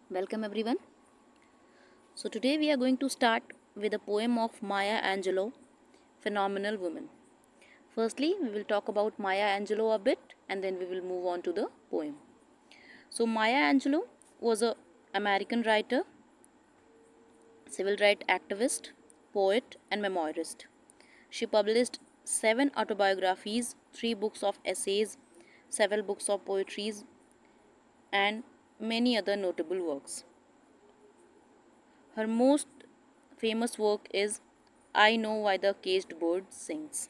Welcome everyone. So today we are going to start with a poem of Maya Angelou, Phenomenal Woman. Firstly, we will talk about Maya Angelou a bit and then we will move on to the poem. So Maya Angelou was a American writer, civil rights activist, poet and memoirist. She published 7 autobiographies, 3 books of essays, several books of poetries and many other notable works. Her most famous work is I Know Why the Caged Bird Sings.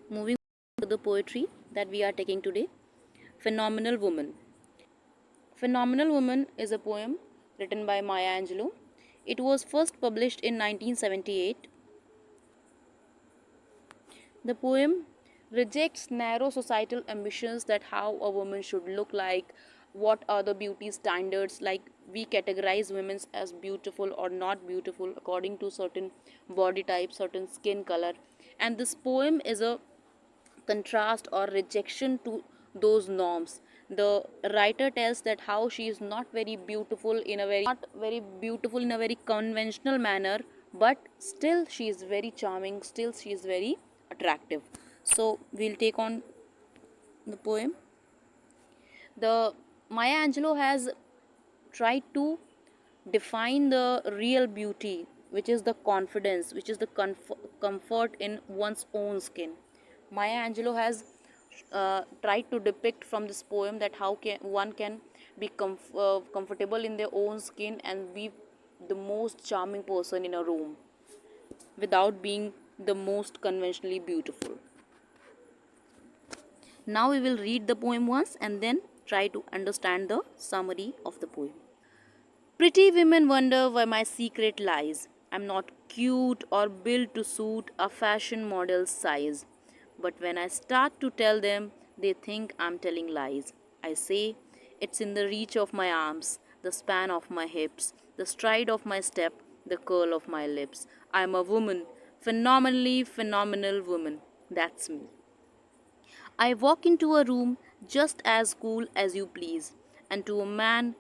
Moving to the poetry that we are taking today, Phenomenal Woman. Phenomenal Woman is a poem written by Maya Angelou. It was first published in 1978. The poem rejects narrow societal ambitions that how a woman should look like, what are the beauty standards, like we categorize women as beautiful or not beautiful according to certain body type, certain skin color. And this poem is a contrast or rejection to those norms. The writer tells that how she is not very beautiful in a very conventional manner, but still she is very charming, still she is very attractive. So we'll take on the poem. The Maya Angelou has tried to define the real beauty, which is the confidence, which is the comfort in one's own skin. Maya Angelou has tried to depict from this poem that how one can be comfortable in their own skin and be the most charming person in a room without being the most conventionally beautiful. Now we will read the poem once and then try to understand the summary of the poem. Pretty women wonder where my secret lies. I'm not cute or built to suit a fashion model's size. But when I start to tell them, they think I'm telling lies. I say, it's in the reach of my arms, the span of my hips, the stride of my step, the curl of my lips. I'm a woman, phenomenally phenomenal woman. That's me. I walk into a room just as cool as you please, and to a man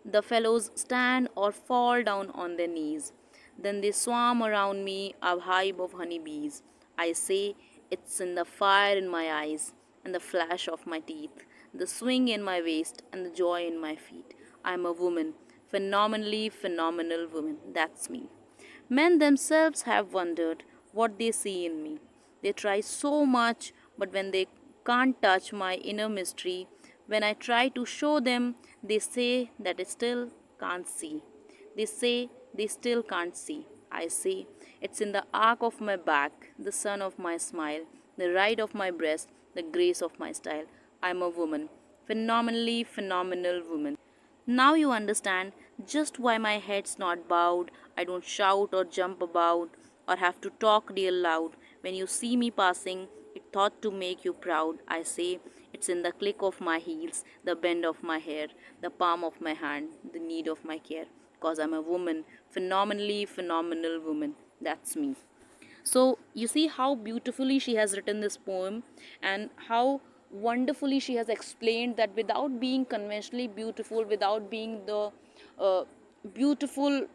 the fellows stand or fall down on their knees. Then they swarm around me, a hive of honeybees. I say, it's in the fire in my eyes, and the flash of my teeth, the swing in my waist, and the joy in my feet. I'm a woman, phenomenally phenomenal woman. That's me. Men themselves have wondered what they see in me. They try so much, but when they can't touch my inner mystery, when I try to show them, they say that they still can't see. They say they still can't see. I say it's in the arc of my back, the sun of my smile, the ride of my breast, the grace of my style. I'm a woman, phenomenally phenomenal woman. Now you understand just why my head's not bowed. I don't shout or jump about or have to talk real loud. When you see me passing, it thought to make you proud. I say it's in the click of my heels, the bend of my hair, the palm of my hand, the need of my care. Cause I'm a woman, phenomenally phenomenal woman. That's me. So you see how beautifully she has written this poem and how wonderfully she has explained that without being conventionally beautiful, without being the beautiful,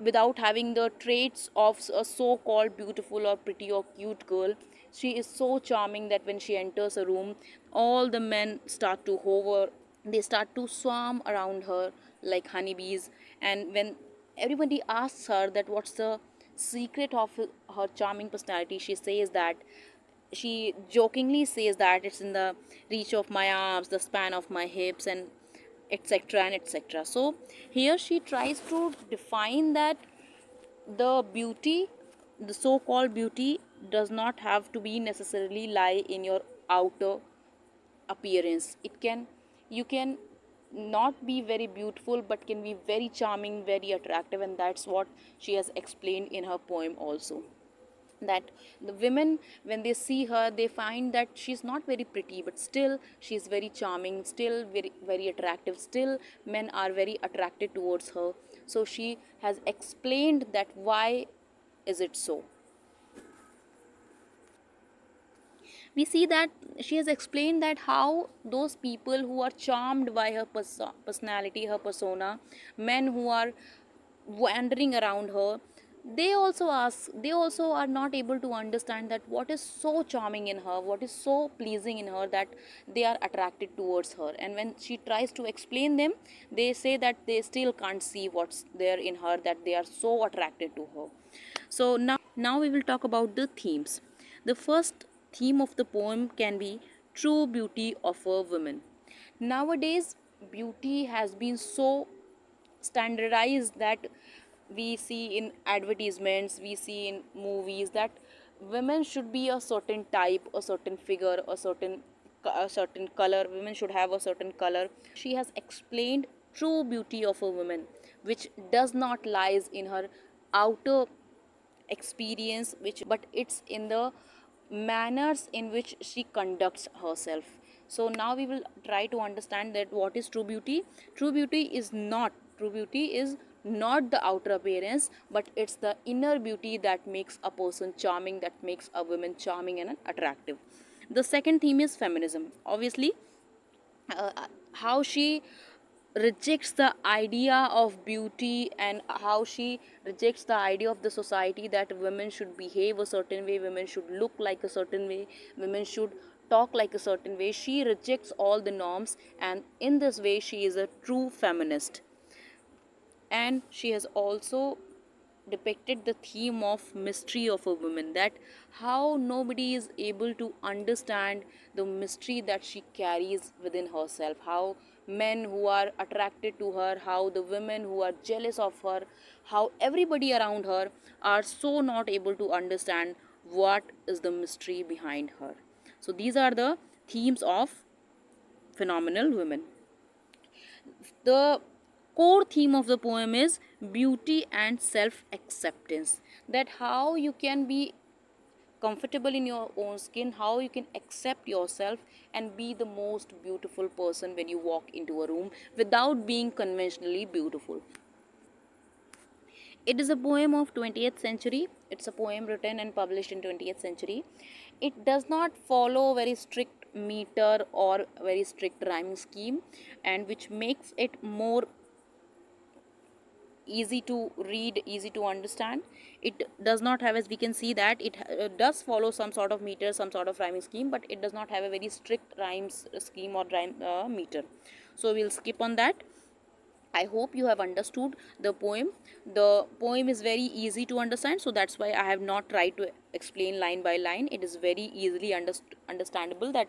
without having the traits of a so-called beautiful or pretty or cute girl, she is so charming that when she enters a room, all the men start to hover, they start to swarm around her like honeybees. And when everybody asks her that what's the secret of her charming personality, she jokingly says that it's in the reach of my arms, the span of my hips, and etc and etc. So here she tries to define that the beauty, the so called beauty, does not have to be necessarily lie in your outer appearance. It can, you can not be very beautiful but can be very charming, very attractive, and that's what she has explained in her poem also. That the women, when they see her, they find that she's not very pretty but still she's very charming, still very attractive, still men are very attracted towards her. So she has explained that why is it so. we see that she has explained that how those people who are charmed by her personality, her persona, men who are wandering around her, they also are not able to understand that what is so charming in her, what is so pleasing in her, that they are attracted towards her. And when she tries to explain them, they say that they still can't see what's there in her, that they are so attracted to her. So now we will talk about the themes. The first theme of the poem can be true beauty of a woman. Nowadays, beauty has been so standardized that we see in advertisements, we see in movies, that women should be a certain type, a certain figure, a certain color. Women should have a certain color. She has explained true beauty of a woman, which does not lies in her outer experience, which but it's in the manners in which she conducts herself. So now we will try to understand that what is true beauty. True beauty is not the outer appearance, but it's the inner beauty that makes a person charming, that makes a woman charming and attractive. The second theme is feminism. Obviously, how she rejects the idea of beauty, and how she rejects the idea of the society that women should behave a certain way, women should look like a certain way, women should talk like a certain way. She rejects all the norms, and in this way she is a true feminist. And she has also depicted the theme of mystery of a woman, that how nobody is able to understand the mystery that she carries within herself, how men who are attracted to her, how the women who are jealous of her, how everybody around her are so not able to understand what is the mystery behind her. So these are the themes of phenomenal women. The core theme of the poem is beauty and self acceptance, that how you can be comfortable in your own skin, how you can accept yourself and be the most beautiful person when you walk into a room without being conventionally beautiful. It is a poem of 20th century. It's a poem written and published in 20th century. It does not follow very strict meter or very strict rhyming scheme, and which makes it more easy to read, easy to understand. It does not have, as we can see, that it does follow some sort of meter, some sort of rhyming scheme, but it does not have a very strict rhymes scheme or rhyme meter. So we'll skip on that. I hope you have understood the poem. The poem is very easy to understand, so that's why I have not tried to explain line by line. It is very easily understandable that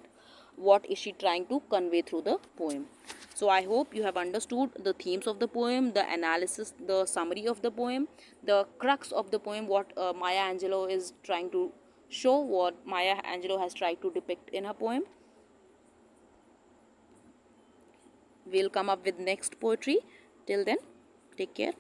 what is she trying to convey through the poem. So I hope you have understood the themes of the poem, the analysis, the summary of the poem, the crux of the poem, what Maya Angelou is trying to show, what Maya Angelou has tried to depict in her poem. We'll come up with next poetry. Till then, take care.